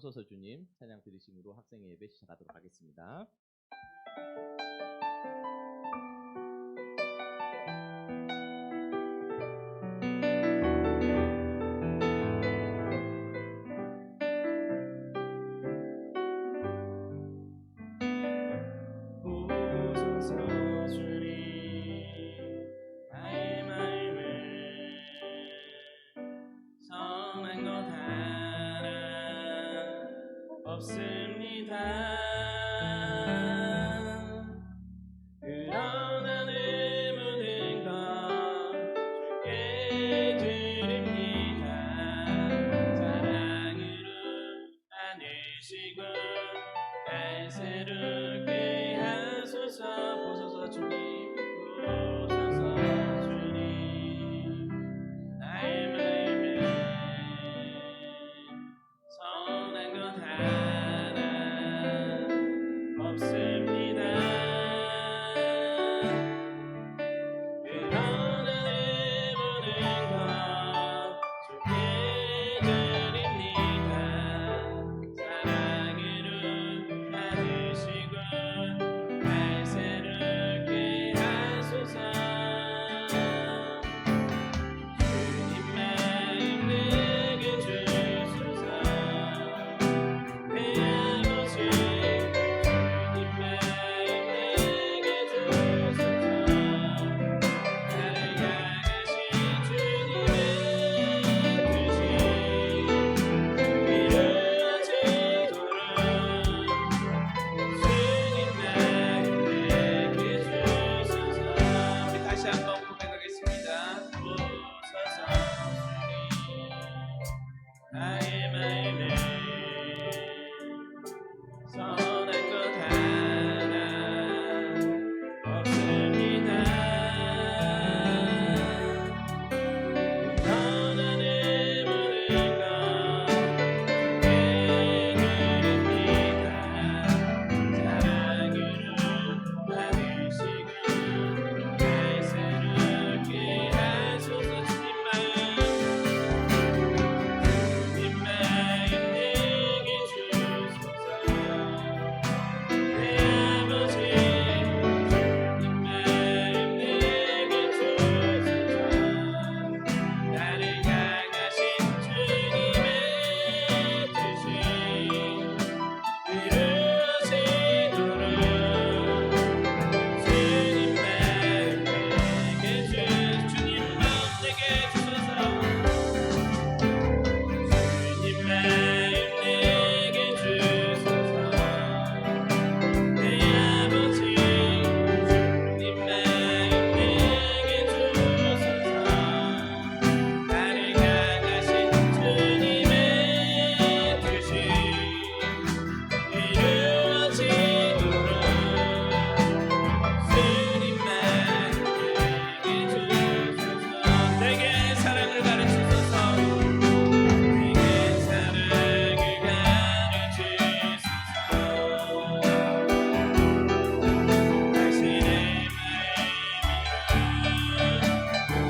오소서 주님 찬양 드리심으로 학생의 예배 시작하도록 하겠습니다. 없습니다. 그러나 내 모든 것 주께 드립니다. 사랑으로 안으시고 날 새롭게 하소서. 보소서 주님, 보소서 주님. 나의 마음에 선한 것 하나 없습니다. 그러나 내 모든 것 주께 드립니다. 사랑으로 안으시고 날 새롭게 하소서. 주님 마음 내게 주소서. 내 아버지 주님 마음 내게 주소서. 나를 향하신 주님의 뜻이 이루어지도록 주님 마음 내게 주소서. 우리 다시 한번 고백하겠습니다. 보소서 주님. 나의 마음에 선한 것 하나 없습니다. 그러나 내 모든 것 주께 드립니다. 사랑으로 안으시고 날 새롭게 하소서. 주님 마음 내게 주소서. 내 아버지 주님 마음 내게 주소서. 나를 향하신 주님의 뜻이 이루어지도록 주님 마음 내게 주님 마음 내게 주소서. 주님 마음 내게 주소서. 내 아버지 주님 마음 내게 주소서. 나를 향하신 주님의 뜻이 이루어지도록 주님 마음 내게 주소서. 내게 사랑을 가르치소서. 내게 사랑을 가르치소서. 다시 내 마음을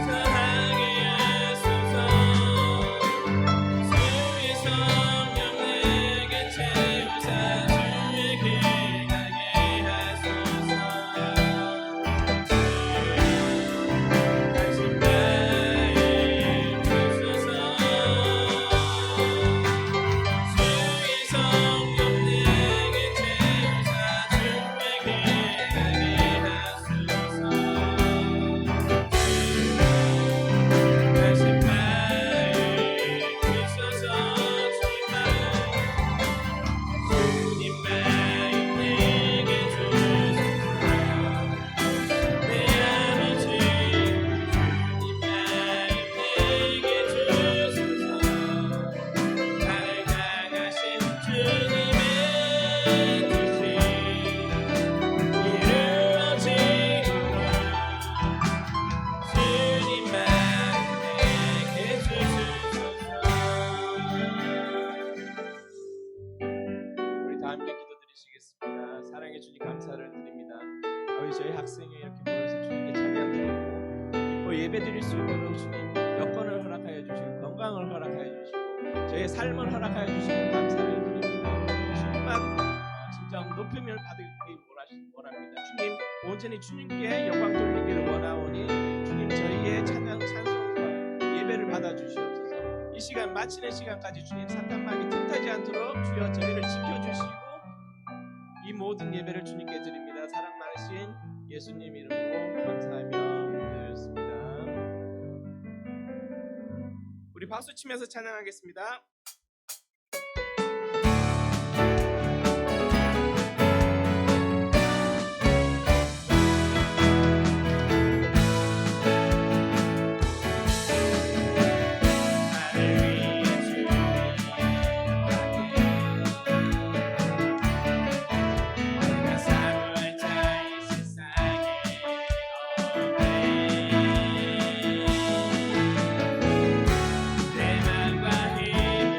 사랑하게 하소서. 주의 성령 내게 채우사 주의 길 가게 하소서. 다시 마음 주소서. 주의 성령 내게 채우사 주의 길 가게 하소서. 다시 마음 주소서. 주님 마음 내게 주소서. 내 아버지 주님 마음 내게 주소서. 나를 향하신 주님의 뜻이 이루어지도록 주님 마음 내게 주소서. 우리 다 함께 기도드리시겠습니다. 사랑해 주님 감사를 드립니다. 아버지 저희 학생이 이렇게 모여서 주님께 찬양드리고 예배 드릴 수 있도록 주님 여건을 허락하여 주시고 건강을 허락하여 주시고 저희의 삶을 허락하여 주시고 감사를 드립니다. 온전히 주님께 영광 돌리기를 원하오니 주님 저희의 찬송과 예배를 받아 주시옵소서. 이 시간 마치는 시간까지 주님 사탄마귀 틈타지 않도록 주여 저희를 지켜주시고 이 모든 예배를 주님께 드립니다. 사랑 많으신 예수님 이름으로 감사하며 드렸습니다. 우리 박수 치면서 찬양하겠습니다. 내 맘과 힘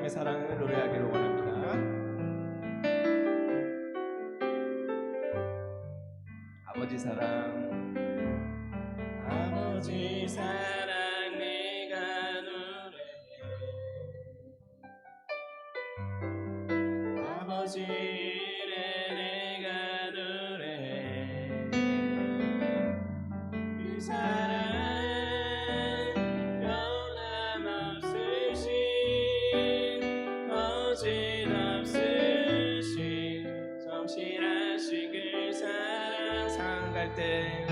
하나님의 사랑을 노래하기를 원합니다. 아버지 사랑, 아버지 사랑 내가 노래해. 아버지를 내가 노래해. 그 사랑 변함없으신 거짓없으신 성실하신 그 사랑 상할 때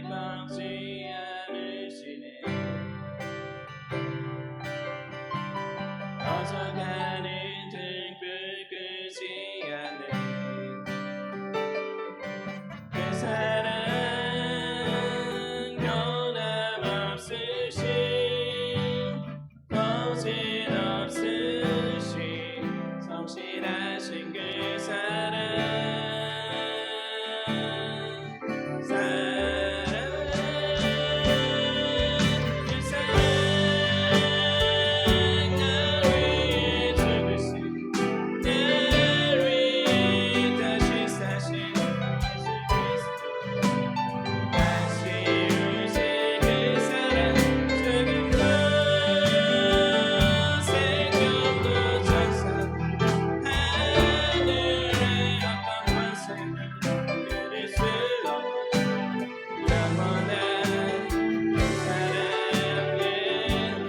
꺾지 않으시네. 어져가는 등불 끄지 않네. 그 사랑 변함없으신 거짓없으신 성실하신 그 사랑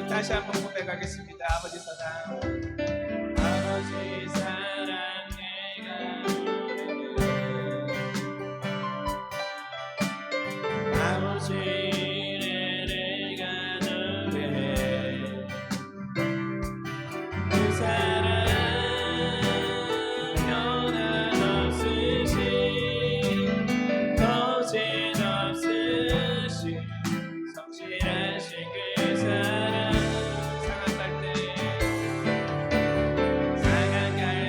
다시 한번 고백하겠습니다. 아버지 사랑, 아버지 사랑 내가 노래해. 아버지를 내가 노래해. 그 사랑 변함없으신 거짓없으신 성실하신 그 사랑 상한 갈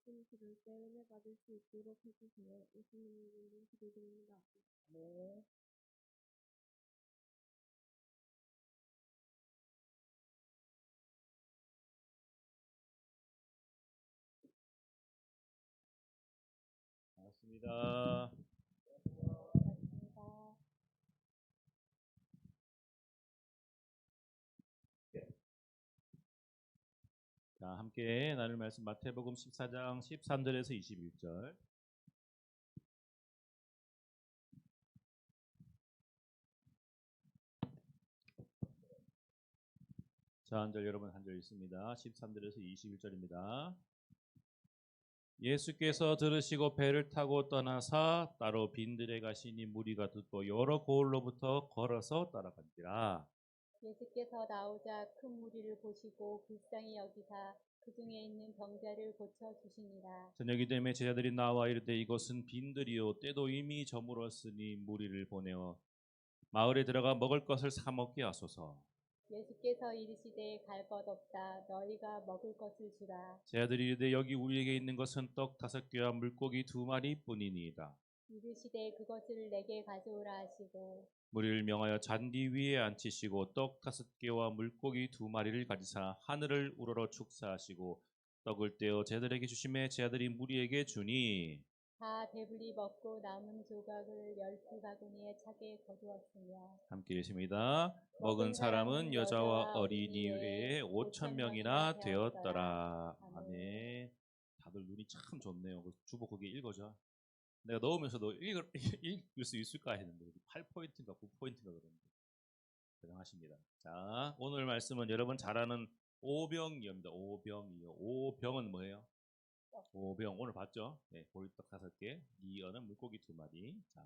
큰 그릇 때 은혜 받을 수 있도록 해주세요. 예수님 이름으로 기도드립니다. 네. 반갑습니다. 고맙습니다. 자, 함께 나눌 말씀 마태복음 14장 13절에서 21절. 자, 한 절 여러분 한 절 읽습니다. 13절에서 21절입니다. 예수께서 들으시고 배를 타고 떠나사 따로 빈들에 가시니 무리가 듣고 여러 고을로부터 걸어서 따라간지라. 예수께서 나오자 큰 무리를 보시고 불쌍히 여기사 그 중에 있는 병자를 고쳐 주시니라. 저녁이 되매 제자들이 나와 이르되 이것은 빈들이요 때도 이미 저물었으니 무리를 보내어 마을에 들어가 먹을 것을 사 먹게 하소서. 예수께서 이르시되 갈 것 없다. 너희가 먹을 것을 주라. 제자들이 이르되 여기 우리에게 있는 것은 떡 5개와 물고기 2마리뿐이니이다. 이르시되 그것을 내게 가져오라 하시고 무리를 명하여 잔디 위에 앉히시고 떡 5개와 물고기 2마리를 가지사 하늘을 우러러 축사하시고 떡을 떼어 제자들에게 주심에 제자들이 무리에게 주니 다 배불리 먹고 남은 조각을 12바구니에 차게 거두었으며 함께 읽습니다. 먹은 사람은 여자와 어린이 외에 5,000명이나 되었더라. 아멘. 다들 눈이 참 좋네요. 주보 거기 읽어줘. 내가 넣으면서도 읽을 수 있을까 했는데 8포인트인가 9포인트인가 그러는데 대단하십니다. 자, 오늘 말씀은 여러분 잘 아는 오병이어입니다. 오병이어. 오병은 뭐예요? 오병 오늘 봤죠? 네, 보리떡 5개, 이어는 물고기 2마리. 자,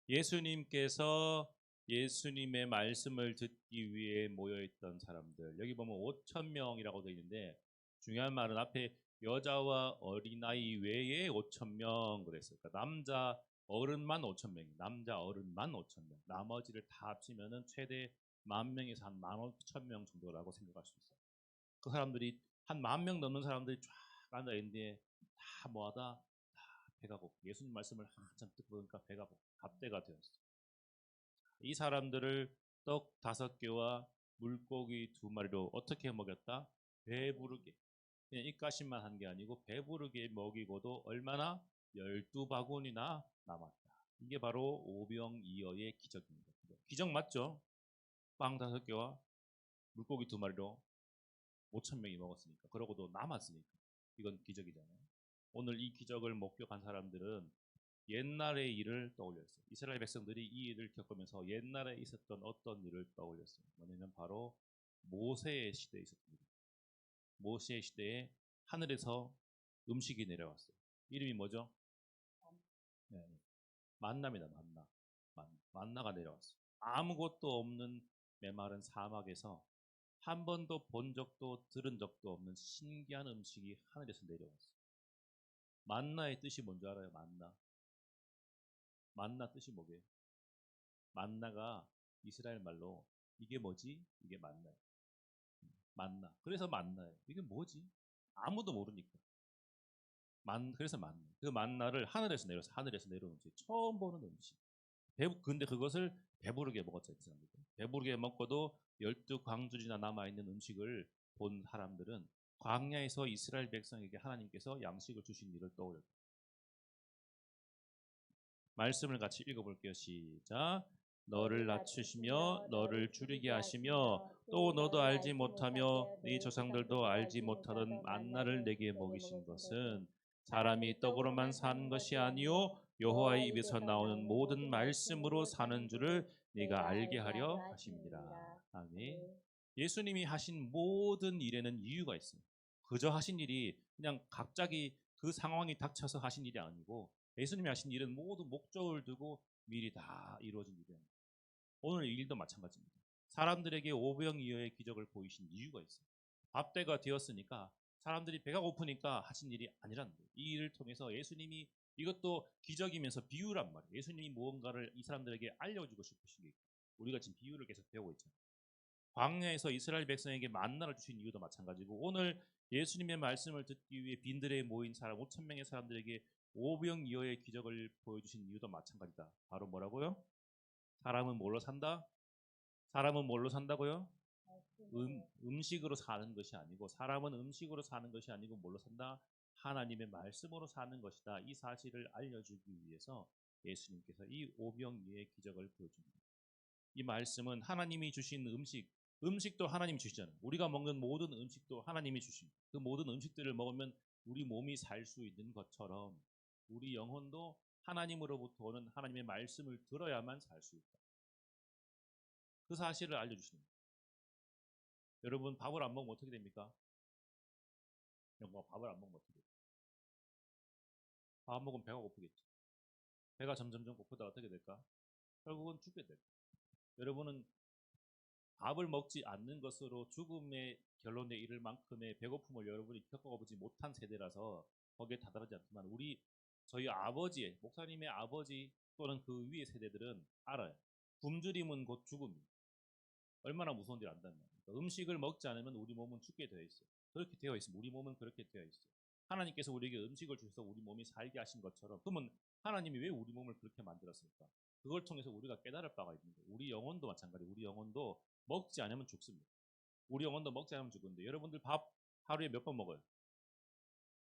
예수님께서 예수님의 말씀을 듣기 위해 모여있던 사람들 여기 보면 5,000명이라고 되어 있는데 중요한 말은 앞에 여자와 어린아이 외에 5,000명 그랬어요. 그러니까 남자 어른만 5,000명, 남자 어른만 5,000명, 나머지를 다 합치면은 최대 10,000명에서 한 15,000명 정도라고 생각할 수 있어요. 그 사람들이 한 10,000명 넘는 사람들이 쫙 앉아 있는데 다 뭐하다 배가 고프. 예수님 말씀을 한참 듣고 보니까 배가 고프. 밥대가 되었어요. 이 사람들을 떡 5개와 물고기 2마리로 어떻게 먹였다? 배부르게. 그냥 입가심만 한 게 아니고 배부르게 먹이고도 얼마나 12바구니나 남았다. 이게 바로 오병이어의 기적입니다. 기적 맞죠? 빵 5개와 물고기 2마리로 5,000명이 먹었으니까. 그러고도 남았으니까. 이건 기적이잖아요. 오늘 이 기적을 목격한 사람들은 옛날의 일을 떠올렸어요. 이스라엘 백성들이 이 일을 겪으면서 옛날에 있었던 어떤 일을 떠올렸어요. 뭐냐면 바로 모세의 시대에 있었던 일. 모세의 시대에 하늘에서 음식이 내려왔어요. 이름이 뭐죠? 네. 만나입니다. 만나가 내려왔어요. 아무것도 없는 메마른 사막에서 한 번도 본 적도 들은 적도 없는 신기한 음식이 하늘에서 내려왔어요. 만나의 뜻이 뭔지 알아요? 만나 뜻이 뭐게요? 만나가 이스라엘 말로 이게 뭐지? 이게 만나예요. 만나. 그래서 만나예요. 이게 뭐지? 아무도 모르니까. 그래서 만나. 그 만나를 하늘에서 내려온 음식. 처음 보는 음식. 근데 그것을 배부르게 먹었죠. 배부르게 먹고도 12광주리나 남아있는 음식을 본 사람들은 광야에서 이스라엘 백성에게 하나님께서 양식을 주신 일을 떠올렸다. 말씀을 같이 읽어볼게요. 시작. 너를 낮추시며 너를 줄이게 하시며 또 너도 알지 못하며 네 조상들도 알지 못하던 만나를 내게 먹이신 것은 사람이 떡으로만 사는 것이 아니요 여호와의 입에서 나오는 모든 말씀으로 사는 줄을 네가 알게 하려 하십니다. 아멘. 예수님이 하신 모든 일에는 이유가 있어요. 그저 하신 일이 그냥 갑자기 그 상황이 닥쳐서 하신 일이 아니고 예수님이 하신 일은 모두 목적을 두고 미리 다 이루어진 일이에요. 오늘 일도 마찬가지입니다. 사람들에게 오병이어의 기적을 보이신 이유가 있어요. 밥때가 되었으니까 사람들이 배가 고프니까 하신 일이 아니라는 거예요. 이 일을 통해서 예수님이 이것도 기적이면서 비유란 말이에요. 예수님이 무언가를 이 사람들에게 알려주고 싶으신 게 있고 우리가 지금 비유를 계속 배우고 있잖아요. 광야에서 이스라엘 백성에게 만나를 주신 이유도 마찬가지고 오늘 예수님의 말씀을 듣기 위해 빈들에 모인 사람 5천 명의 사람들에게 오병이어의 기적을 보여주신 이유도 마찬가지다. 바로 뭐라고요? 사람은 뭘로 산다? 사람은 뭘로 산다고요? 음식으로 사는 것이 아니고, 사람은 음식으로 사는 것이 아니고 뭘로 산다? 하나님의 말씀으로 사는 것이다. 이 사실을 알려주기 위해서 예수님께서 이 오병이어의 기적을 보여줍니다. 이 말씀은 하나님이 주신 음식도 하나님이 주시잖아요. 우리가 먹는 모든 음식도 하나님이 주십니다. 그 모든 음식들을 먹으면 우리 몸이 살 수 있는 것처럼 우리 영혼도 하나님으로부터 오는 하나님의 말씀을 들어야만 살 수 있다. 그 사실을 알려주십니다. 여러분, 밥을 안 먹으면 어떻게 됩니까? 밥을 안 먹으면 어떻게 돼요? 밥 안 먹으면 배가 고프겠죠. 배가 점점점 고프다가 어떻게 될까? 결국은 죽게 될까? 여러분은 밥을 먹지 않는 것으로 죽음의 결론에 이를 만큼의 배고픔을 여러분이 겪어보지 못한 세대라서 거기에 다다르지 않지만, 저희 아버지, 목사님의 아버지 또는 그 위의 세대들은 알아요. 굶주림은 곧 죽음입니다. 얼마나 무서운지 안다는 말이에요. 그러니까 음식을 먹지 않으면 우리 몸은 죽게 되어 있어요. 그렇게 되어 있습니다. 우리 몸은 그렇게 되어 있어요. 하나님께서 우리에게 음식을 주셔서 우리 몸이 살게 하신 것처럼, 그러면 하나님이 왜 우리 몸을 그렇게 만들었을까? 그걸 통해서 우리가 깨달을 바가 있는 거예요. 우리 영혼도 마찬가지예요. 우리 영혼도 먹지 않으면 죽습니다. 우리 영혼도 먹지 않으면 죽는데, 여러분들 밥 하루에 몇 번 먹어요?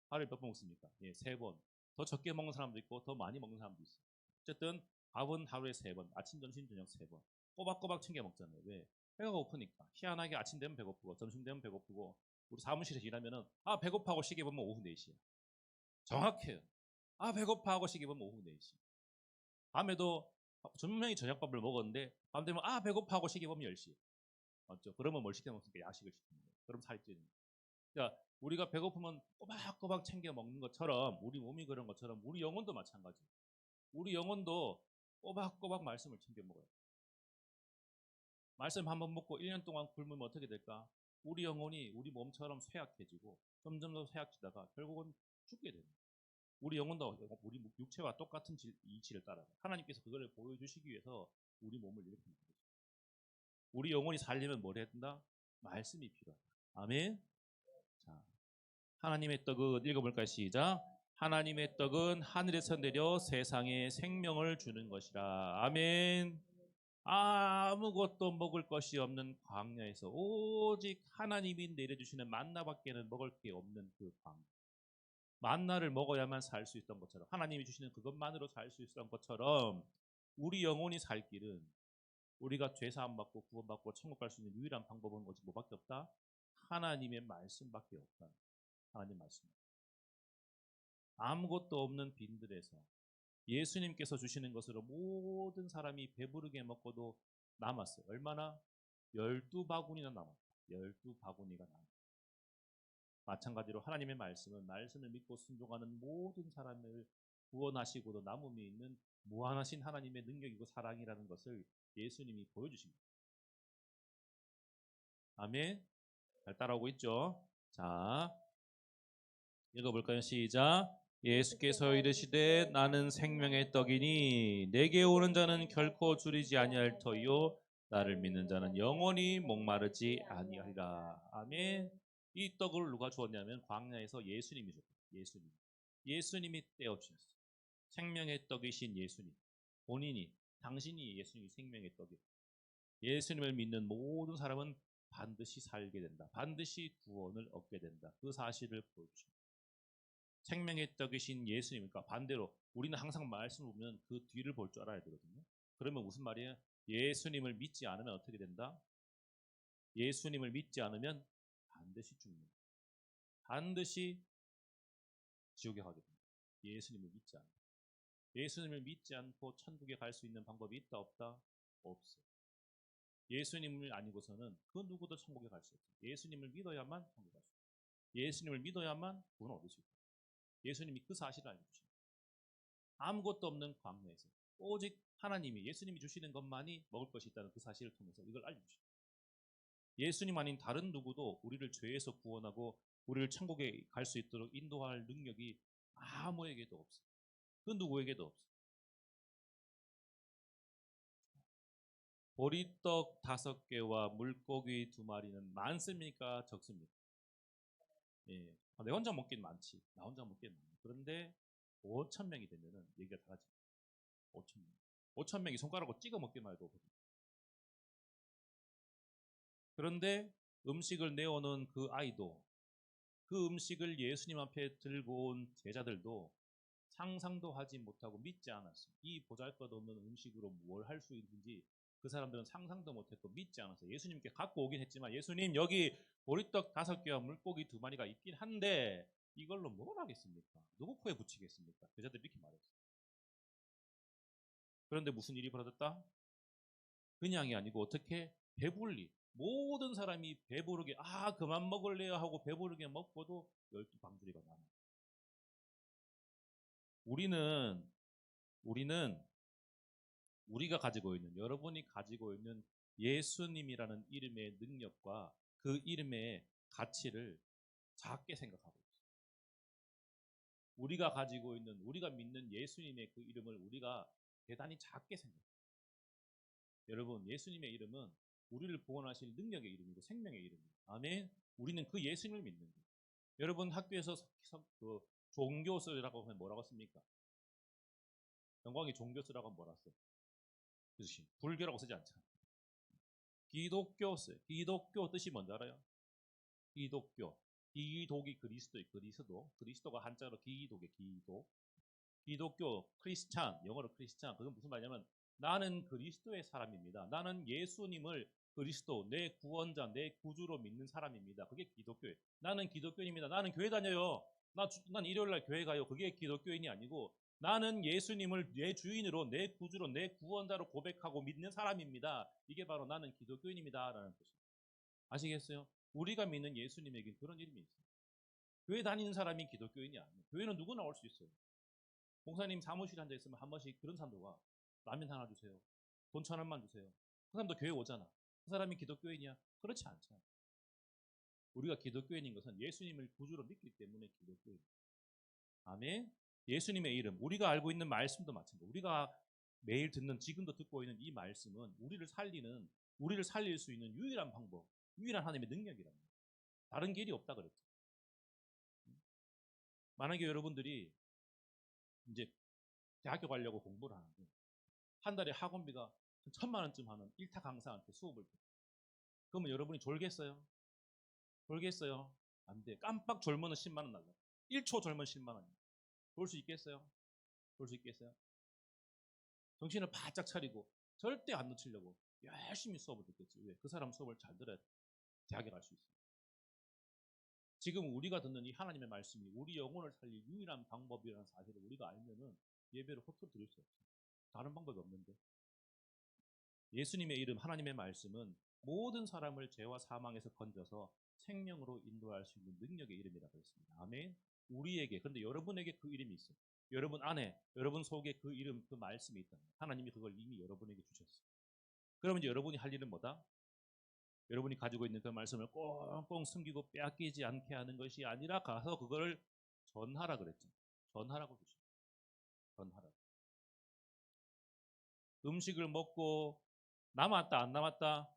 하루에 몇 번 먹습니까? 예, 3번. 더 적게 먹는 사람도 있고 더 많이 먹는 사람도 있어요. 어쨌든 밥은 하루에 3번, 아침, 점심, 저녁 3번 꼬박꼬박 챙겨 먹잖아요. 왜? 배가 고프니까. 희한하게 아침 되면 배고프고 점심 되면 배고프고, 우리 사무실에서 일하면은 배고파 하고 시계 보면 오후 4시야. 정확해요. 배고파 하고 시계 보면 오후 4시. 밤에도 분명히 저녁밥을 먹었는데 밤 되면 배고파 하고 시계 보면 10시. 맞죠? 그러면 뭘 시켜 먹습니까? 야식을 시키는 거예요. 그럼 살이 찌는 거예요. 그러니까 우리가 배고프면 꼬박꼬박 챙겨 먹는 것처럼, 우리 몸이 그런 것처럼 우리 영혼도 마찬가지예요. 우리 영혼도 꼬박꼬박 말씀을 챙겨 먹어요. 말씀 한번 먹고 1년 동안 굶으면 어떻게 될까? 우리 영혼이 우리 몸처럼 쇠약해지고 점점 더 쇠약지다가 결국은 죽게 됩니다. 우리 영혼도 우리 육체와 똑같은 이치를 따라가요. 하나님께서 그걸 보여주시기 위해서 우리 몸을 이렇게 만드셨어요. 우리 영혼이 살려면 뭘 해야 된다? 말씀이 필요하다. 아멘. 자, 하나님의 떡은 읽어볼까요? 시작. 하나님의 떡은 하늘에서 내려 세상에 생명을 주는 것이라. 아멘. 아무것도 먹을 것이 없는 광야에서 오직 하나님이 내려주시는 만나밖에는 먹을 게 없는 그 광야. 만나를 먹어야만 살 수 있던 것처럼, 하나님이 주시는 그것만으로 살 수 있었던 것처럼, 우리 영혼이 살 길은, 우리가 죄 사함 받고 구원받고 천국 갈 수 있는 유일한 방법은 뭐밖에 없다? 하나님의 말씀밖에 없다. 하나님 말씀. 아무것도 없는 빈들에서 예수님께서 주시는 것으로 모든 사람이 배부르게 먹고도 남았어요. 얼마나? 12바구니나 남았다. 12바구니가 남았다. 마찬가지로 하나님의 말씀은 말씀을 믿고 순종하는 모든 사람을 구원하시고도 남음이 있는 무한하신 하나님의 능력이고 사랑이라는 것을 예수님이 보여주십니다. 아멘. 잘 따라오고 있죠? 자, 읽어볼까요? 시작. 예수께서 이르시되 나는 생명의 떡이니 내게 오는 자는 결코 줄이지 아니할 터이요 나를 믿는 자는 영원히 목마르지 아니하리라. 아멘. 이 떡을 누가 주었냐면 광야에서 예수님이 줬어요. 예수님이 떼어 주셨어요. 생명의 떡이신 예수님. 본인이, 당신이 예수님이 생명의 떡이에요. 예수님을 믿는 모든 사람은 반드시 살게 된다. 반드시 구원을 얻게 된다. 그 사실을 보여주십니다. 생명의 떡이신 예수님이니까, 반대로 우리는 항상 말씀을 보면 그 뒤를 볼 줄 알아야 되거든요. 그러면 무슨 말이에요? 예수님을 믿지 않으면 어떻게 된다? 예수님을 믿지 않으면 반드시 죽는다. 반드시 지옥에 가게 됩니다. 예수님을 믿지 않고. 예수님을 믿지 않고 천국에 갈 수 있는 방법이 있다 없다? 없어요. 예수님을 아니고서는 그 누구도 천국에 갈 수 없어요. 예수님을 믿어야만 천국에 갈 수 있어요. 예수님을 믿어야만 구원을 얻을 수 있어요. 예수님이 그 사실을 알려주십니다. 아무것도 없는 광야에서 오직 하나님이, 예수님이 주시는 것만이 먹을 것이 있다는 그 사실을 통해서 이걸 알려주십니다. 예수님 아닌 다른 누구도 우리를 죄에서 구원하고 우리를 천국에 갈 수 있도록 인도할 능력이 아무에게도 없어요. 그 누구에게도 없어요. 보리떡 5개와 물고기 2마리는 많습니까? 적습니까? 예. 내 혼자 먹기는 많지. 나 혼자 먹기는 많아. 그런데 5천 명이 되면은 얘기가 달라집니다. 5천 명. 5천 명이 손가락으로 찍어 먹기만 해도. 그런데 음식을 내오는 그 아이도, 그 음식을 예수님 앞에 들고 온 제자들도 상상도 하지 못하고 믿지 않았어요. 이 보잘것없는 음식으로 뭘 할 수 있는지 그 사람들은 상상도 못했고 믿지 않았어요. 예수님께 갖고 오긴 했지만, 예수님 여기 보리떡 5개와 물고기 2마리가 있긴 한데 이걸로 뭘 하겠습니까? 누구 코에 붙이겠습니까? 제자들이 이렇게 말했어요. 그런데 무슨 일이 벌어졌다? 그냥이 아니고 어떻게? 배불리, 모든 사람이 배부르게 그만 먹을래요 하고 배부르게 먹고도 12방주리가 남아요. 우리는 우리가 가지고 있는, 여러분이 가지고 있는 예수님이라는 이름의 능력과 그 이름의 가치를 작게 생각하고 있어요. 우리가 가지고 있는, 우리가 믿는 예수님의 그 이름을 우리가 대단히 작게 생각해요. 여러분, 예수님의 이름은 우리를 구원하실 능력의 이름이고 생명의 이름이에요. 아멘. 우리는 그 예수님을 믿는 거예요. 여러분, 학교에서 그 종교서라고 하면 뭐라고 씁니까? 영광이 종교서라고 하면 뭐라 써요? 뜻이 불교라고 쓰지 않잖아요. 기독교 써요. 기독교 뜻이 뭔지 알아요? 기독교. 기독이 그리스도의 그리스도가 한자로 기독의 기독. 기독교, 크리스찬, 영어로 크리스찬. 그건 무슨 말이냐면 나는 그리스도의 사람입니다. 나는 예수님을 그리스도, 내 구원자, 내 구주로 믿는 사람입니다. 그게 기독교예요. 나는 기독교인입니다. 나는 교회 다녀요. 난 일요일날 교회 가요. 그게 기독교인이 아니고 나는 예수님을 내 주인으로, 내 구주로, 내 구원자로 고백하고 믿는 사람입니다. 이게 바로 나는 기독교인입니다 라는 뜻이에요. 아시겠어요? 우리가 믿는 예수님에게 그런 이름이 있어요. 교회 다니는 사람이 기독교인이 아니에요. 교회는 누구나 올 수 있어요. 목사님 사무실에 앉아 있으면 한 번씩 그런 사람들 와. 라면 하나 주세요. 돈 1,000원만 주세요. 그 사람도 교회 오잖아. 그 사람이 기독교인이야? 그렇지 않잖아. 우리가 기독교인인 것은 예수님을 구주로 믿기 때문에 기독교인. 아멘. 예수님의 이름, 우리가 알고 있는 말씀도 마찬가지입니다. 우리가 매일 듣는, 지금도 듣고 있는 이 말씀은 우리를 살릴 수 있는 유일한 방법, 유일한 하나님의 능력이랍니다. 다른 길이 없다 그랬죠. 만약에 여러분들이 이제 대학교 가려고 공부를 하는데 한 달에 학원비가 1,000만 원쯤 하는 일타 강사한테 수업을 들어요. 그러면 여러분이 졸겠어요? 졸겠어요? 안 돼. 깜빡 졸면 10만 원 날라. 1초 졸면 10만 원이야. 졸 수 있겠어요? 졸 수 있겠어요? 정신을 바짝 차리고 절대 안 놓치려고 열심히 수업을 듣겠지. 왜? 그 사람 수업을 잘 들어야 대학에 갈 수 있어요. 지금 우리가 듣는 이 하나님의 말씀이 우리 영혼을 살릴 유일한 방법이라는 사실을 우리가 알면은 예배를 허투루 드릴 수 없어요. 다른 방법이 없는데. 예수님의 이름, 하나님의 말씀은 모든 사람을 죄와 사망에서 건져서 생명으로 인도할 수 있는 능력의 이름이라고 했습니다. 아멘. 우리에게, 그런데 여러분에게 그 이름이 있어요. 여러분 안에, 여러분 속에 그 이름, 그 말씀이 있다. 하나님이 그걸 이미 여러분에게 주셨어요. 그러면 이제 여러분이 할 일은 뭐다? 여러분이 가지고 있는 그 말씀을 꽁꽁 숨기고 빼앗기지 않게 하는 것이 아니라 가서 그거를 전하라 그랬죠. 전하라고 그러죠. 전하라. 음식을 먹고 남았다 안 남았다?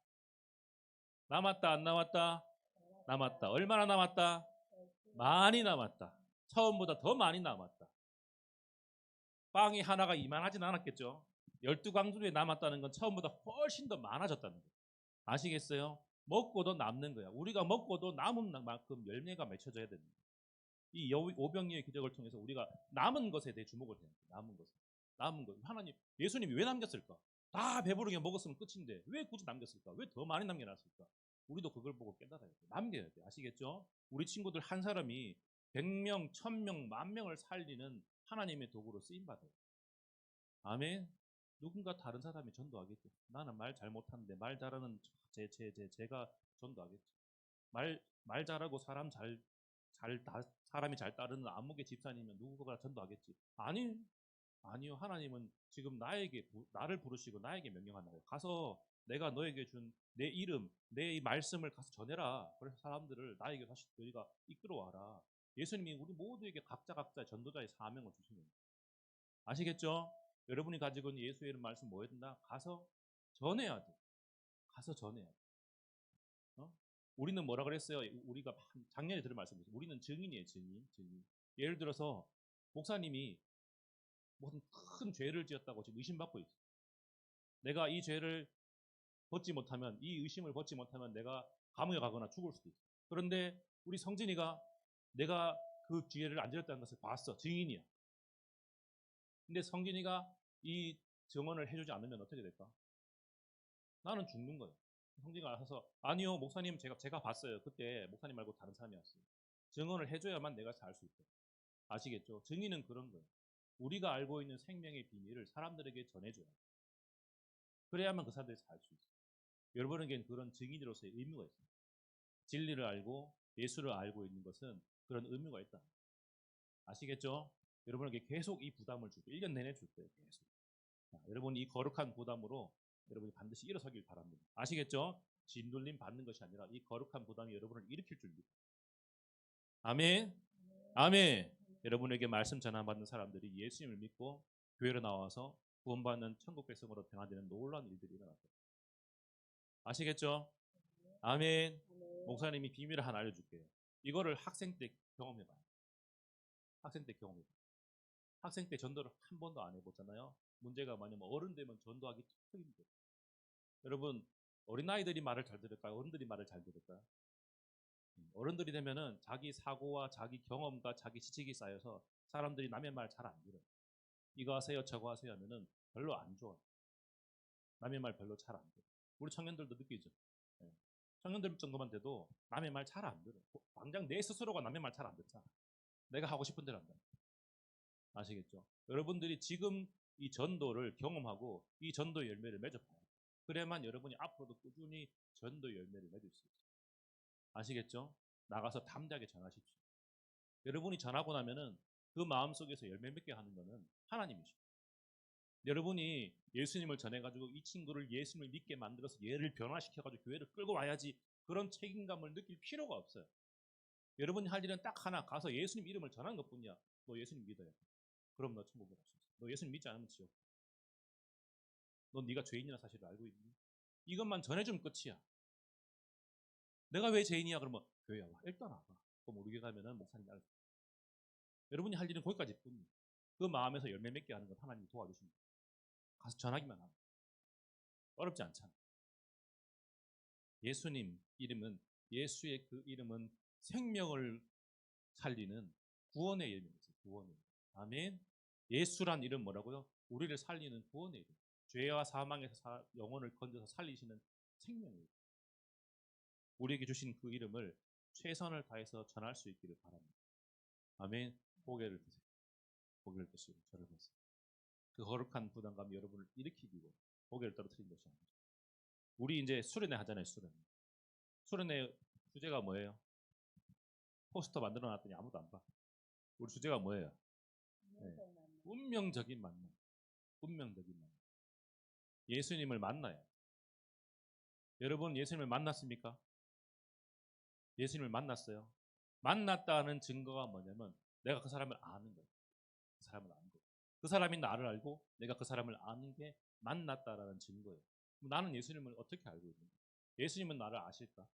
남았다 안 남았다? 남았다. 얼마나 남았다? 많이 남았다. 처음보다 더 많이 남았다. 빵이 하나가 이만하진 않았겠죠. 12광주리에 남았다는 건 처음보다 훨씬 더 많아졌다는 거예요. 아시겠어요? 먹고도 남는 거야. 우리가 먹고도 남은 만큼 열매가 맺혀져야 됩니다. 이 오병이의 기적을 통해서 우리가 남은 것에 대해 주목을 해야 돼요. 남은 것에. 남은 것. 하나님, 예수님이 왜 남겼을까? 다 배부르게 먹었으면 끝인데 왜 굳이 남겼을까? 왜 더 많이 남겨놨을까? 우리도 그걸 보고 깨달아야 돼. 남겨야 돼. 아시겠죠? 우리 친구들 한 사람이 100명, 1000명, 10,000명을 살리는 하나님의 도구로 쓰임받아요. 아멘. 누군가 다른 사람이 전도하겠죠. 나는 말 잘 못하는데 말 잘하는 제가 전도하겠죠. 말 잘하고 사람이 잘 따르는 안목의 집사님은 누구가 전도하겠지. 아니요. 하나님은 지금 나를 부르시고 나에게 명령하는 거예요. 가서 내가 너에게 준 내 이름, 내 이 말씀을 가서 전해라. 그래서 사람들을 나에게 다시 너희가 이끌어와라. 예수님이 우리 모두에게 각자 전도자의 사명을 주시는 거예요. 아시겠죠? 여러분이 가지고 있는 예수의 이름 말씀 뭐해야 된다? 가서 전해야 돼. 가서 전해야 돼. 우리는 뭐라 그랬어요? 우리가 작년에 들은 말씀이죠. 우리는 증인이에요, 증인. 예를 들어서 목사님이 무슨 큰 죄를 지었다고 지금 의심받고 있어. 내가 이 죄를 벗지 못하면, 이 의심을 벗지 못하면 내가 감옥에 가거나 죽을 수도 있어. 그런데 우리 성진이가 내가 그 죄를 안 지었다는 것을 봤어. 증인이야. 근데 성진이가 이 증언을 해주지 않으면 어떻게 될까? 나는 죽는 거예요. 성진이가 알아서 아니요 목사님 제가 봤어요. 그때 목사님 말고 다른 사람이 왔어요. 증언을 해줘야만 내가 살 수 있어요. 아시겠죠? 증인은 그런 거예요. 우리가 알고 있는 생명의 비밀을 사람들에게 전해줘야 돼요. 그래야만 그 사람들이 살 수 있어요. 여러분에게는 그런 증인으로서의 의무가 있어요. 진리를 알고 예수를 알고 있는 것은 그런 의무가 있다. 아시겠죠? 여러분에게 계속 이 부담을 줄 거예요. 1년 내내 줄 거예요. 계속. 여러분 이 거룩한 부담으로 여러분이 반드시 일어서길 바랍니다. 아시겠죠? 진돌림 받는 것이 아니라 이 거룩한 부담이 여러분을 일으킬 줄 믿고. 아멘. 아멘. 여러분에게 말씀 전환받는 사람들이 예수님을 믿고 교회로 나와서 구원받는 천국 백성으로 변화되는 놀라운 일들이 일어났어요. 아시겠죠? 아멘. 목사님이 비밀을 하나 알려줄게요. 이거를 학생 때 경험해봐요. 학생 때 경험해봐요. 학생 때 전도를 한 번도 안 해보잖아요. 문제가 뭐냐면 어른 되면 전도하기 참 힘들어요. 여러분 어린아이들이 말을 잘 들을까요? 어른들이 말을 잘 들을까요? 어른들이 되면은 자기 사고와 자기 경험과 자기 지식이 쌓여서 사람들이 남의 말 잘 안 들어요. 이거 하세요 저거 하세요 하면은 별로 안 좋아. 남의 말 별로 잘 안 들어. 우리 청년들도 느끼죠. 청년들 정도만 돼도 남의 말 잘 안 들어. 당장 내 스스로가 남의 말 잘 안 듣잖아. 내가 하고 싶은 대로 한다. 아시겠죠? 여러분들이 지금 이 전도를 경험하고 이 전도 열매를 맺어봐요. 그래야만 여러분이 앞으로도 꾸준히 전도 열매를 맺을 수 있어요. 아시겠죠? 나가서 담대하게 전하십시오. 여러분이 전하고 나면은 그 마음속에서 열매 맺게 하는 것은 하나님이시죠. 여러분이 예수님을 전해가지고 이 친구를 예수님을 믿게 만들어서 얘를 변화시켜가지고 교회를 끌고 와야지 그런 책임감을 느낄 필요가 없어요. 여러분이 할 일은 딱 하나, 가서 예수님 이름을 전하는 것뿐이야. 너 예수님 믿어야 돼. 그럼 너 천국에 갈 수 있어. 너 예수님 믿지 않으면 지옥. 넌 네가 죄인이라는 사실을 알고 있니? 이것만 전해주면 끝이야. 내가 왜 죄인이야? 그러면 교회 와. 일단 와봐. 그럼 우리 교회 가면은 목사님이 알려줘. 여러분이 할 일은 거기까지 뿐이야. 그 마음에서 열매 맺게 하는 건 하나님이 도와주십니다. 가서 전하기만 하면 어렵지 않잖아. 예수님 이름은, 예수의 그 이름은 생명을 살리는 구원의 이름이에요. 구원의 이름. 아멘. 예수란 이름 뭐라고요? 우리를 살리는 구원의 이름. 죄와 사망에서 영혼을 건져서 살리시는 생명의 이름. 우리에게 주신 그 이름을 최선을 다해서 전할 수 있기를 바랍니다. 아멘. 고개를 드세요. 고개를 드시고 저를 보세요. 그 거룩한 부담감이 여러분을 일으키고 고개를 떨어뜨린 것이 아니죠. 우리 이제 수련회 하잖아요. 수련회 주제가 뭐예요? 포스터 만들어 놨더니 아무도 안 봐. 우리 주제가 뭐예요? 네. 운명적인 만남. 운명적인 만남. 예수님을 만나요. 여러분 예수님을 만났습니까? 예수님을 만났어요. 만났다는 증거가 뭐냐면 내가 그 사람을 아는 거예요. 그 사람을 아는 거예요. 그 사람이 나를 알고 내가 그 사람을 아는 게 만났다라는 증거예요. 나는 예수님을 어떻게 알고 있는가? 예수님은 나를 아실까?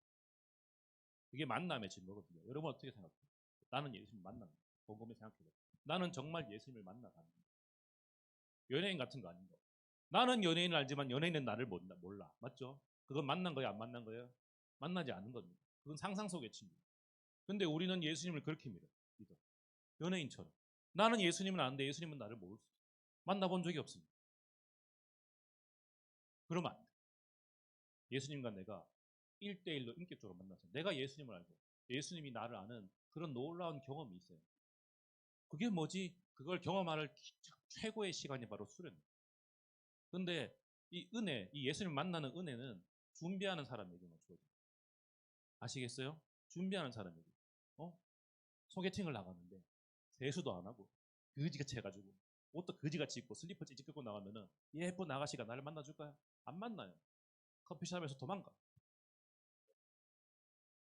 그게 만남의 증거거든요. 여러분 어떻게 생각해요? 나는 예수님을 만난다. 곰곰이 생각해요. 나는 정말 예수님을 만나가는 거예요. 연예인 같은 거 아닌 거. 나는 연예인을 알지만 연예인은 나를 몰라. 맞죠? 그건 만난 거예요? 안 만난 거예요? 만나지 않은 겁니다. 그건 상상 속의 친구. 근데 우리는 예수님을 그렇게 믿어. 연예인처럼. 나는 예수님을 아는데 예수님은 나를 모를 수 있어. 만나본 적이 없습니다. 그러면 안 돼. 예수님과 내가 1대1로 인격적으로 만나서 내가 예수님을 알고 예수님이 나를 아는 그런 놀라운 경험이 있어요. 그게 뭐지? 그걸 경험할 최고의 시간이 바로 수련입니다. 근데 이 은혜, 이 예수님 만나는 은혜는 준비하는 사람에게만 주어져요. 아시겠어요? 준비하는 사람에게. 소개팅을 나갔는데 세수도 안 하고 그지같이 해가지고 옷도 그지같이 입고 슬리퍼 찌직 끌고 나가면은 예쁜 아가씨가 나를 만나줄까요? 안 만나요. 커피숍에서 도망가.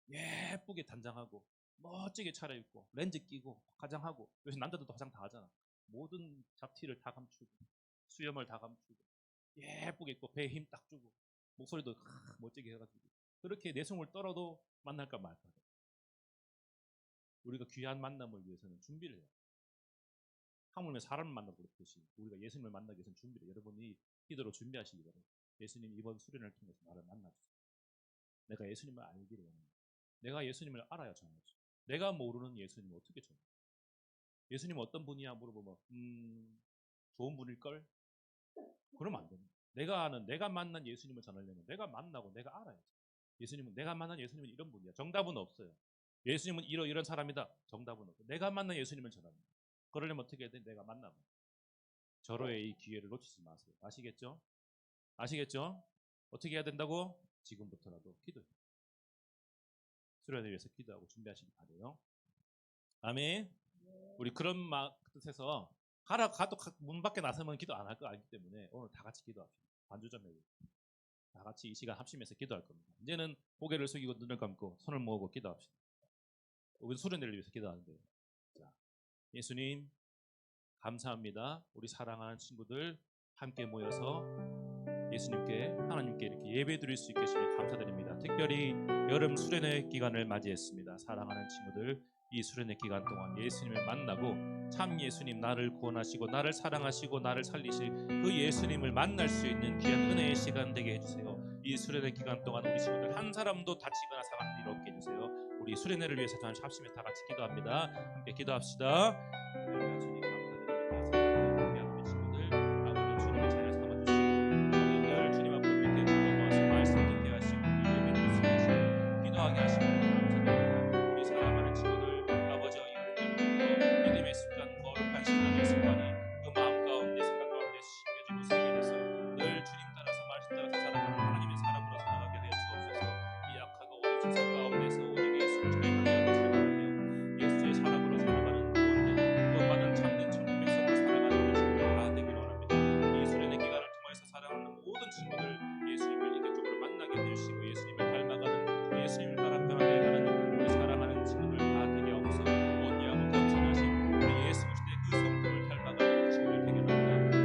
예쁘게 단장하고 멋지게 차려입고 렌즈 끼고 화장하고, 요새 남자들도 화장 다 하잖아. 모든 잡티를 다 감추고 수염을 다 감추고 예쁘게 입고 배에 힘 딱 주고 목소리도 멋지게 해가지고 그렇게 내 숨을 떨어도 만날까 말까. 우리가 귀한 만남을 위해서는 준비를 해요. 하물며 사람을 만나고 그렇듯이 우리가 예수님을 만나기 위해서는 준비를. 여러분이 기도로 준비하시기 바랍니다. 예수님, 이번 수련을 통해서 나를 만나주세요. 내가 예수님을 알기를 원합니다. 내가 예수님을 알아야 전하죠. 내가 모르는 예수님을 어떻게 전해? 예수님 어떤 분이야 물어보면 좋은 분일걸? 그러면 안 됩니다. 내가 아는, 내가 만난 예수님을 전하려면 내가 만나고 내가 알아야죠. 예수님은, 내가 만난 예수님은 이런 분이야. 정답은 없어요. 예수님은 이런 사람이다. 정답은 없어요. 내가 만난 예수님을 전합니다. 그러려면 어떻게 해야 돼? 내가 만나면. 절호의 이 기회를 놓치지 마세요. 아시겠죠? 아시겠죠? 어떻게 해야 된다고? 지금부터라도 기도해요. 수련을 위해서 기도하고 준비하시기 바래요. 아멘. 우리 그런 뜻에서 가도 문 밖에 나서면 기도 안 할 거 알기 때문에 오늘 다 같이 기도합시다. 반주점에 다 같이 이 시간 합심해서 기도할 겁니다. 이제는 고개를 숙이고 눈을 감고 손을 모으고 기도합시다. 우리 수련회를 위해서 기도하는데요. 자, 예수님 감사합니다. 우리 사랑하는 친구들 함께 모여서 예수님께, 하나님께 이렇게 예배 드릴 수 있게 해주시니 감사드립니다. 특별히 여름 수련회 기간을 맞이했습니다. 사랑하는 친구들, 이 수련회 기간 동안 예수님을 만나고 참 예수님, 나를 구원하시고 나를 사랑하시고 나를 살리실 그 예수님을 만날 수 있는 귀한 은혜의 시간 되게 해주세요. 이 수련회 기간 동안 우리 친구들 한 사람도 다치거나 상하는 일 없게 해주세요. 우리 수련회를 위해서 잠시 합심해 다 같이 기도합니다. 함께 기도합시다. 할렐루야, 주님 감사드립니다. 사랑하는 우리 친구들, 아버지 주님의 자녀 삼아주시고 늘 주님 앞에 밑에 넘어와서 말씀 듣게 하시고 예배를 드리게 하시고 기도하게 하시고 감사드립니다. 우리 사랑하는 친구들, 아버지와 이웃들로부터 믿음의 습관, 거룩한 신앙의 습관이 그 마음 가운데, 생각 가운데 심겨지고 새겨져서 늘 주님 따라서 말씀 따라서 살아가는 하나님의 사람으로 살아가게 하여 주옵소서. 이 약하고 어두운 세상 가운데서 오직 예수를 자유하게 살아가며 예수의 사람으로 살아가는 구원받은 참된 천국 백성으로 살아가는 우리 친구들 다 되기를 원합니다. 이 수련의 기간을 통해서 살아가는 모든 친구들 예수님을 인격적으로 만나게 해주시고 예수님을 닮아가는, 예수님을 따라 변화되어가는 우리 사랑하는 친구들 다 되게 하옵소서. 온유하고 겸손하신 우리 예수 그리스도의 그 성품을 닮아가는 우리 친구들 되게 합니다.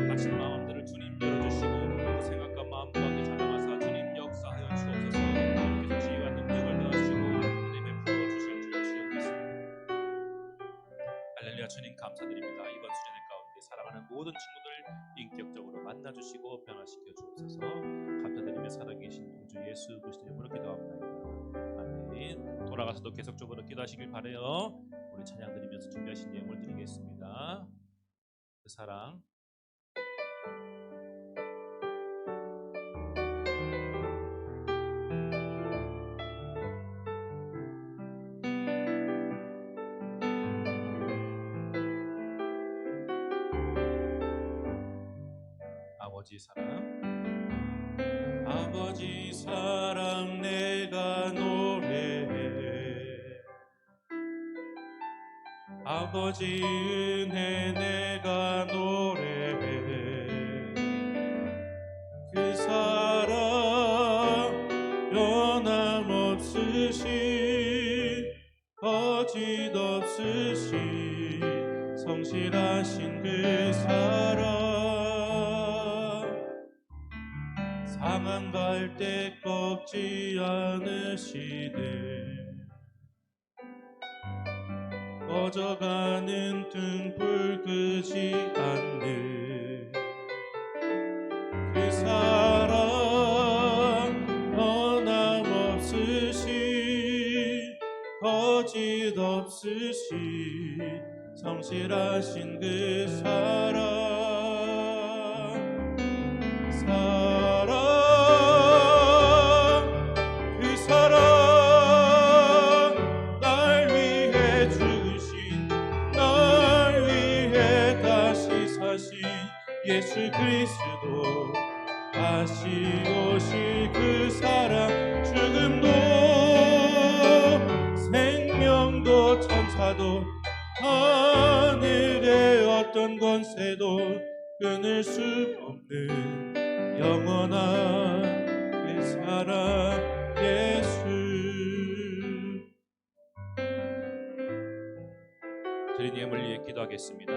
다친 마음들을 주님 열어주시고 그 생각과 마음 가운데 자랑하사 주님 역사하여 주옵소서. 주님께서 지혜와 능력을 더하시고 은혜 베풀어 주실 줄 주여 믿습니다. 할렐루야, 주님 감사드립니다. 이번 수련회 가운데 사랑하는 모든 친구들 인격적으로 만나주시고 변화시켜 주옵소서. 감사드리며 살아계신 우주 예수 그리스도의 이름으로 기도합니다. 아멘. 돌아가서도 계속적으로 기도하시길 바라요. 우리 찬양 드리면서 준비하신 예물 드리겠습니다. 그 사랑. 아버지 사랑. 아버지 사랑 내가 노래해, 아버지 은혜 내가 노래해. 그 사랑 변함없으신 거짓없으신 성실하신 그 사랑, 상한 갈대 꺾지 않으시네, 꺼져가는 등불 끄지 않는 그 사랑 변함없으신 거짓없으신 성실하신 그 사랑, 그 사랑 날 위해 죽으신, 날 위해 다시 사신 예수 그리스도, 다시 오실 그 사랑, 죽음도 생명도 천사도 하늘의 어떤 권세도 끊을 수 없는 영원한 그 사랑 예수. 드린 예물 위해 기도하겠습니다.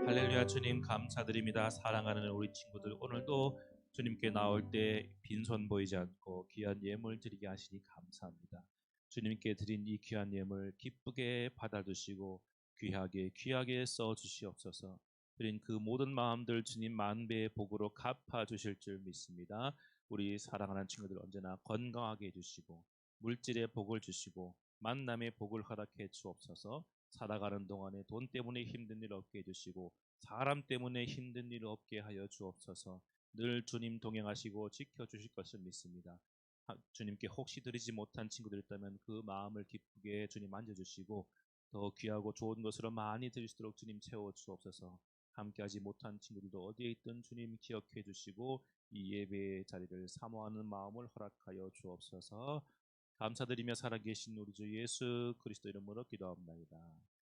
할렐루야, 주님 감사드립니다. 사랑하는 우리 친구들 오늘도 주님께 나올 때 빈손 보이지 않고 귀한 예물 드리게 하시니 감사합니다. 주님께 드린 이 귀한 예물 기쁘게 받아주시고 귀하게 써 주시옵소서. 드린 그 모든 마음들 주님 만배의 복으로 갚아 주실 줄 믿습니다. 우리 사랑하는 친구들 언제나 건강하게 해주시고 물질의 복을 주시고 만남의 복을 허락해 주옵소서. 살아가는 동안에 돈 때문에 힘든 일 없게 해주시고 사람 때문에 힘든 일 없게 하여 주옵소서. 늘 주님 동행하시고 지켜주실 것을 믿습니다. 주님께 혹시 드리지 못한 친구들 있다면 그 마음을 기쁘게 주님 만져주시고 더 귀하고 좋은 것으로 많이 드릴 수 있도록 주님 채워 주옵소서. 함께하지 못한 친구들도 어디에 있든 주님 기억해 주시고 이 예배의 자리를 사모하는 마음을 허락하여 주옵소서. 감사드리며 살아계신 우리 주 예수 그리스도 이름으로 기도합니다.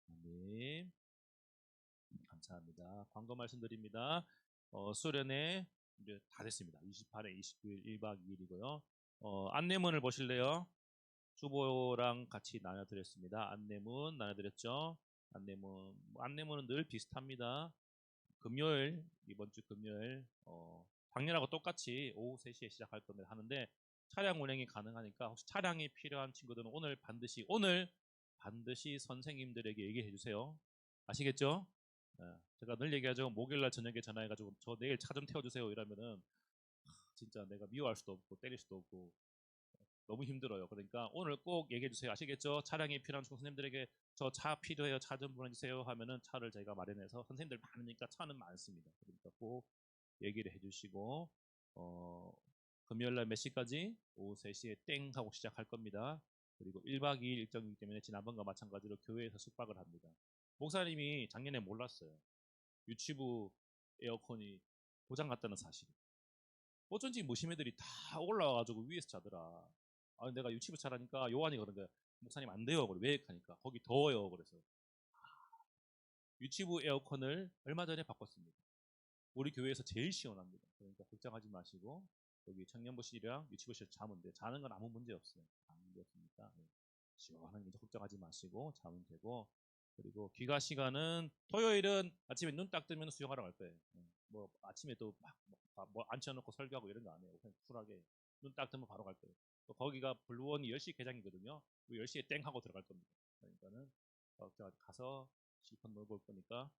아멘. 감사합니다. 광고 말씀드립니다. 수련회 이제 다 됐습니다. 28일, 29일, 1박 2일이고요. 안내문을 보실래요? 주보랑 같이 나눠드렸습니다. 안내문 나눠드렸죠? 안내문은 늘 비슷합니다. 금요일, 이번 주 금요일, 작년하고 똑같이 오후 3시에 시작할 겁니다. 하는데 차량 운행이 가능하니까 혹시 차량이 필요한 친구들은 오늘 반드시 선생님들에게 얘기해 주세요. 아시겠죠? 제가 늘 얘기하죠. 목요일날 저녁에 전화해가지고 저 내일 차 좀 태워주세요 이러면은 진짜 내가 미워할 수도 없고 때릴 수도 없고 너무 힘들어요. 그러니까 오늘 꼭 얘기해 주세요. 아시겠죠? 차량이 필요한 선생님들에게 저 차 필요해요. 차 좀 보내주세요 하면은 차를 저희가 마련해서 선생님들 많으니까 차는 많습니다. 그러니까 꼭 얘기를 해주시고 금요일날 몇 시까지? 오후 3시에 땡 하고 시작할 겁니다. 그리고 1박 2일 일정이기 때문에 지난번과 마찬가지로 교회에서 숙박을 합니다. 목사님이 작년에 몰랐어요. 유치부 에어컨이 고장 났다는 사실. 어쩐지 무심애들이 다 올라와가지고 위에서 자더라. 내가 유치부 차라니까 요한이 그런 거야. 목사님 안 돼요. 그래. 왜 하니까 거기 더워요. 그래서 유치부 에어컨을 얼마 전에 바꿨습니다. 우리 교회에서 제일 시원합니다. 그러니까 걱정하지 마시고 여기 청년부실이랑 유치부실 자면 돼. 자는 건 아무 문제 없어요. 아무 문제 없으니까 시원하게 걱정하지 마시고 자면 되고. 그리고 귀가 시간은 토요일은 아침에 눈 딱 뜨면 수영하러 갈 거예요. 뭐 아침에 또 뭐 앉혀놓고 설교하고 이런 거 안 해요. 그냥 쿨하게 눈 딱 뜨면 바로 갈 거예요. 또 거기가 블루원이 10시 개장이거든요. 10시에 땡 하고 들어갈 겁니다. 그러니까는 가서 실컷 놀고 올 거니까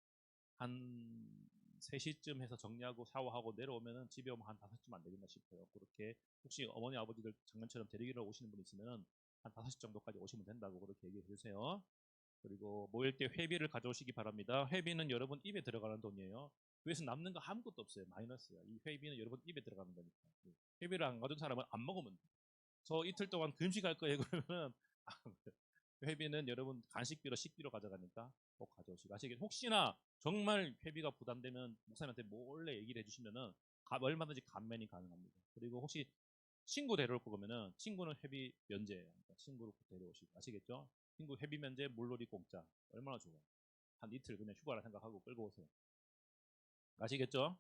한 3시쯤 해서 정리하고 샤워하고 내려오면은 집에 오면 한 5시쯤 안 되겠나 싶어요. 그렇게 혹시 어머니 아버지들 작년처럼 데리기로 오시는 분 있으면은 한 5시 정도까지 오시면 된다고 그렇게 얘기해 주세요. 그리고 모일 때 회비를 가져오시기 바랍니다. 회비는 여러분 입에 들어가는 돈이에요. 그래서 남는 거 아무것도 없어요. 마이너스야. 이 회비는 여러분 입에 들어가는 거니까. 회비를 안 가져온 사람은 안 먹으면 돼. 저 이틀 동안 금식할 거예요. 그러면은 회비는 여러분 간식비로 식비로 가져가니까 꼭 가져오시고 아시겠죠? 혹시나 정말 회비가 부담되면 목사님한테 몰래 얘기를 해주시면은 얼마든지 감면이 가능합니다. 그리고 혹시 친구 데려올 거면은 친구는 회비 면제예요. 그러니까 친구를 데려오시고 아시겠죠? 친구 회비 면제, 물놀이 공짜. 얼마나 좋아. 한 이틀 그냥 휴가라 생각하고 끌고 오세요. 아시겠죠?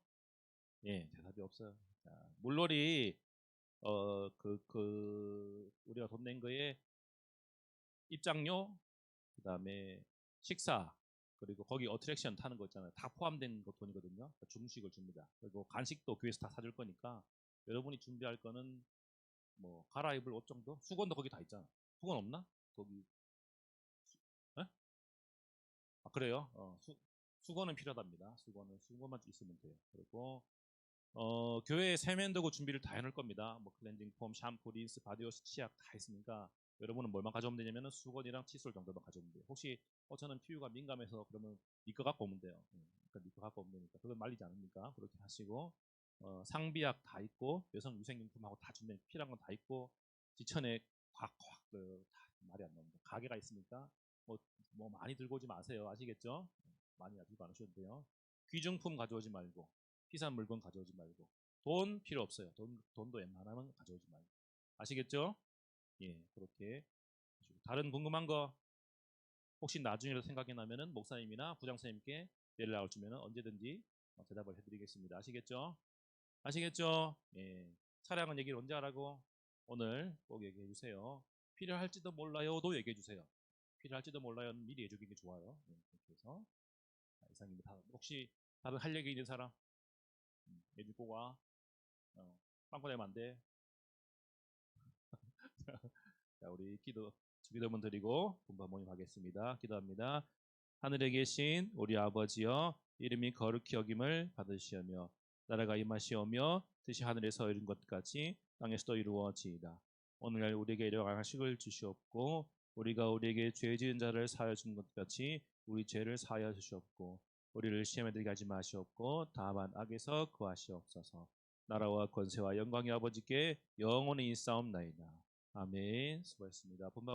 예, 대답이 없어요. 자, 물놀이 우리가 돈 낸 거에 입장료, 그다음에 식사, 그리고 거기 어트랙션 타는 거 있잖아요. 다 포함된 거 돈이거든요. 그러니까 중식을 줍니다. 그리고 간식도 교회에서 다 사줄 거니까 여러분이 준비할 거는 뭐 갈아입을 옷 정도? 수건도 거기 다 있잖아. 수건 없나? 거기 에? 그래요? 수건은 필요하답니다. 수건만 있으면 돼요. 그리고 교회에 세면도구 준비를 다 해놓을 겁니다. 뭐 클렌징 폼, 샴푸, 린스, 바디워시, 치약 다 있으니까 여러분은 뭘만 가져오면 되냐면은 수건이랑 칫솔 정도만 가져오면 돼요. 혹시 저는 피부가 민감해서 그러면 니꺼 갖고 오면 돼요. 그러니까 니꺼 갖고 오면 되니까 그건 말리지 않으니까 그렇게 하시고 상비약 다 있고 여성 유생용품하고 다 준비 필요한 건 다 있고 지천에 꽉꽉 다 말이 안 나옵니다. 가게가 있으니까 뭐 많이 들고 오지 마세요. 아시겠죠? 많이 들고 안 오셔도 돼요. 귀중품 가져오지 말고 비싼 물건 가져오지 말고 돈 필요 없어요. 돈도 웬만하면 가져오지 말고 아시겠죠? 예, 그렇게 다른 궁금한 거 혹시 나중에라도 생각이 나면은 목사님이나 부장 선생님께 연락을 주면은 언제든지 대답을 해드리겠습니다. 아시겠죠? 아시겠죠? 예, 차량은 얘기를 언제 하라고? 오늘 꼭 얘기해 주세요. 필요할지도 몰라요도 얘기해 주세요. 필요할지도 몰라요. 미리 해주는 게 좋아요. 예, 그렇게 해서 이상입니다. 혹시 다른 할 얘기 있는 사람? 얘기 꼭 와. 빵꾸내면 안 돼. 자, 우리 주기도문 드리고 본방 모임하겠습니다. 기도합니다. 하늘에 계신 우리 아버지여, 이름이 거룩히 여김을 받으시오며 나라가 임하시오며 뜻이 하늘에서 이룬 것 같이 땅에서도 이루어지이다. 오늘날 우리에게 일용할 양식을 주시옵고 우리가 우리에게 죄 지은 자를 사하여 준 것 같이 우리 죄를 사하여 주시옵고 우리를 시험에 들게 하지 마시옵고 다만 악에서 구하시옵소서. 나라와 권세와 영광이 아버지께 영원히 있사옵나이다. 아멘. 수고하셨습니다. 본방